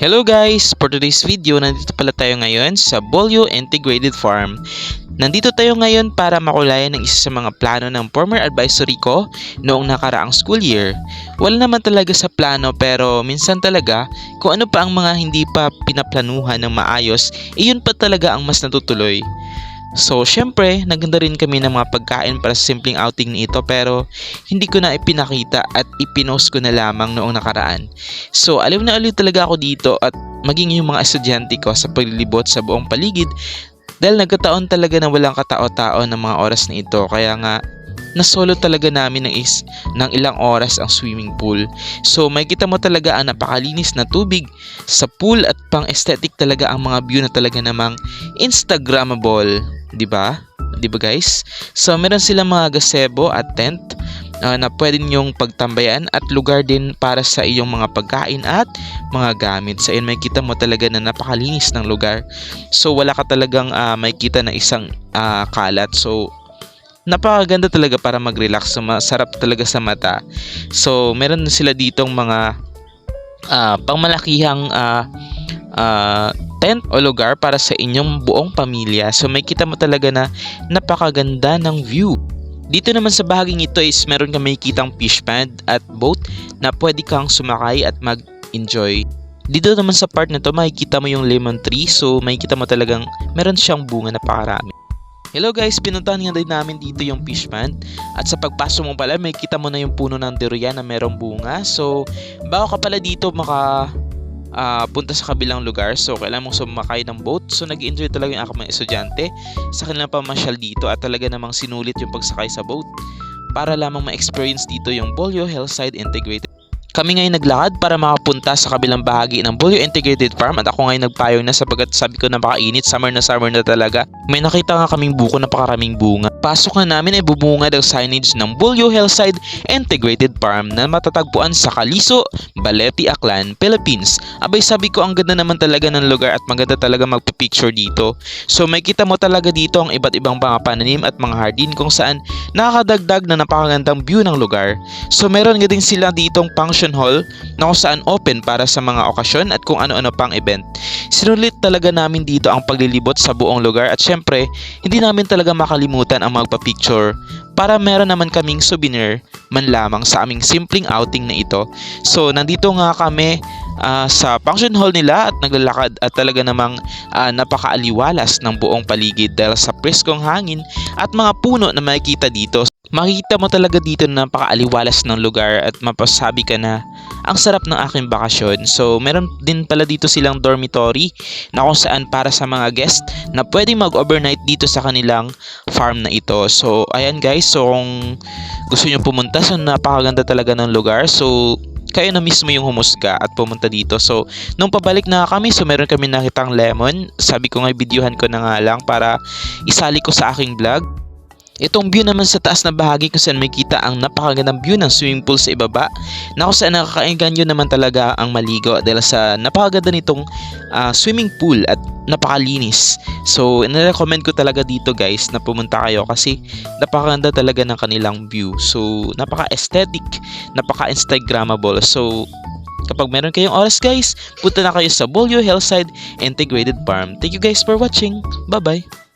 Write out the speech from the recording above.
Hello guys! For today's video, nandito pala tayo ngayon sa Bolyo Integrated Farm. Nandito tayo ngayon para makulayan ng isa sa mga plano ng former advisory ko noong nakaraang school year. Wala naman talaga sa plano pero minsan talaga kung ano pa ang mga hindi pa pinaplanuhan ng maayos, iyon pa talaga ang mas natutuloy. So, syempre, naganda rin kami ng mga pagkain para sa simpleng outing nito pero hindi ko na ipinakita at ipinost ko na lamang noong nakaraan. So, aliw na aliw talaga ako dito at maging yung mga estudyante ko sa paglilibot sa buong paligid dahil nagkataon talaga na walang katao-tao ng mga oras na ito. Kaya nga, nasolo talaga namin ng ilang oras ang swimming pool. So makikita mo talaga ang napakalinis na tubig sa pool at pang aesthetic talaga ang mga view na talaga namang Instagrammable, 'di ba? 'Di ba guys? So meron silang mga gazebo at tent na pwede niyong pagtambayan at lugar din para sa iyong mga pagkain at mga gamit. So ayun, makikita mo talaga na napakalinis ng lugar. So wala ka talagang makikita na isang kalat. So napakaganda talaga para mag-relax. So, masarap talaga sa mata. So, meron sila ditong mga pangmalakihang tent o lugar para sa inyong buong pamilya. So, may kita mo talaga na napakaganda ng view. Dito naman sa bahaging ito is meron kang makikitang fish pond at boat na pwede kang sumakay at mag-enjoy. Dito naman sa part na to, makikita mo yung lemon tree. So, makikita mo talagang meron siyang bunga na pakarami. Hello guys, pinuntahan nga din namin dito yung fish pond at sa pagpasok mo pala may kita mo na yung puno ng durian na merong bunga. So bago ka pala dito punta sa kabilang lugar, so kailangan mong sumakay ng boat. So nag-enjoy talaga yung aking mga estudyante sa kanilang pamasyal dito at talaga namang sinulit yung pagsakay sa boat para lamang ma-experience dito yung Bolyo Hillside Integrated. Kami ngayon naglakad para makapunta sa kabilang bahagi ng Bolyo Integrated Farm at ako ngayon nagpayong na sapagat sabi ko napakainit, summer na talaga. May nakita nga kaming buko na napakaraming bunga. Pasok na namin ay bubungad ang signage ng Bolyo Hillside Integrated Farm na matatagpuan sa Calizo, Balete, Aklan, Philippines. Abay sabi ko ang ganda naman talaga ng lugar at maganda talaga magpa-picture dito. So may kita mo talaga dito ang iba't ibang mga pananim at mga hardin kung saan nakakadagdag na napakagandang view ng lugar. So meron nga din sila ditong function hall na kung saan open para sa mga okasyon at kung ano-ano pang event. Sinulit talaga namin dito ang paglilibot sa buong lugar at syempre hindi namin talaga makalimutan ang magpa-picture para meron naman kaming souvenir man lamang sa aming simpleng outing na ito. So nandito nga kami sa function hall nila at naglalakad at talaga namang napakaaliwalas ng buong paligid dahil sa preskong hangin at mga puno na makikita dito. Makikita mo talaga dito na napakaaliwalas ng lugar at mapasabi ka na ang sarap ng aking bakasyon. So meron din pala dito silang dormitory na kung saan para sa mga guest na pwedeng mag-overnight dito sa kanilang farm na ito. So ayan guys, so kung gusto nyo pumunta, so napakaganda talaga ng lugar. So kayo na mismo yung humusga at pumunta dito. So nung pabalik na kami, so meron kami nakitang lemon. Sabi ko nga videohan ko na nga lang para isali ko sa aking vlog. Itong view naman sa taas na bahagi kung saan makikita ang napakagandang view ng swimming pool sa ibaba na kung saan nakakaengganyo naman talaga ang maligo dahil sa napakaganda nitong swimming pool at napakalinis. So ina-recommend ko talaga dito guys na pumunta kayo kasi napakaganda talaga ng kanilang view. So napaka-aesthetic, napaka-instagrammable. So kapag meron kayong oras guys, punta na kayo sa Bolyo Hillside Integrated Farm. Thank you guys for watching. Bye bye!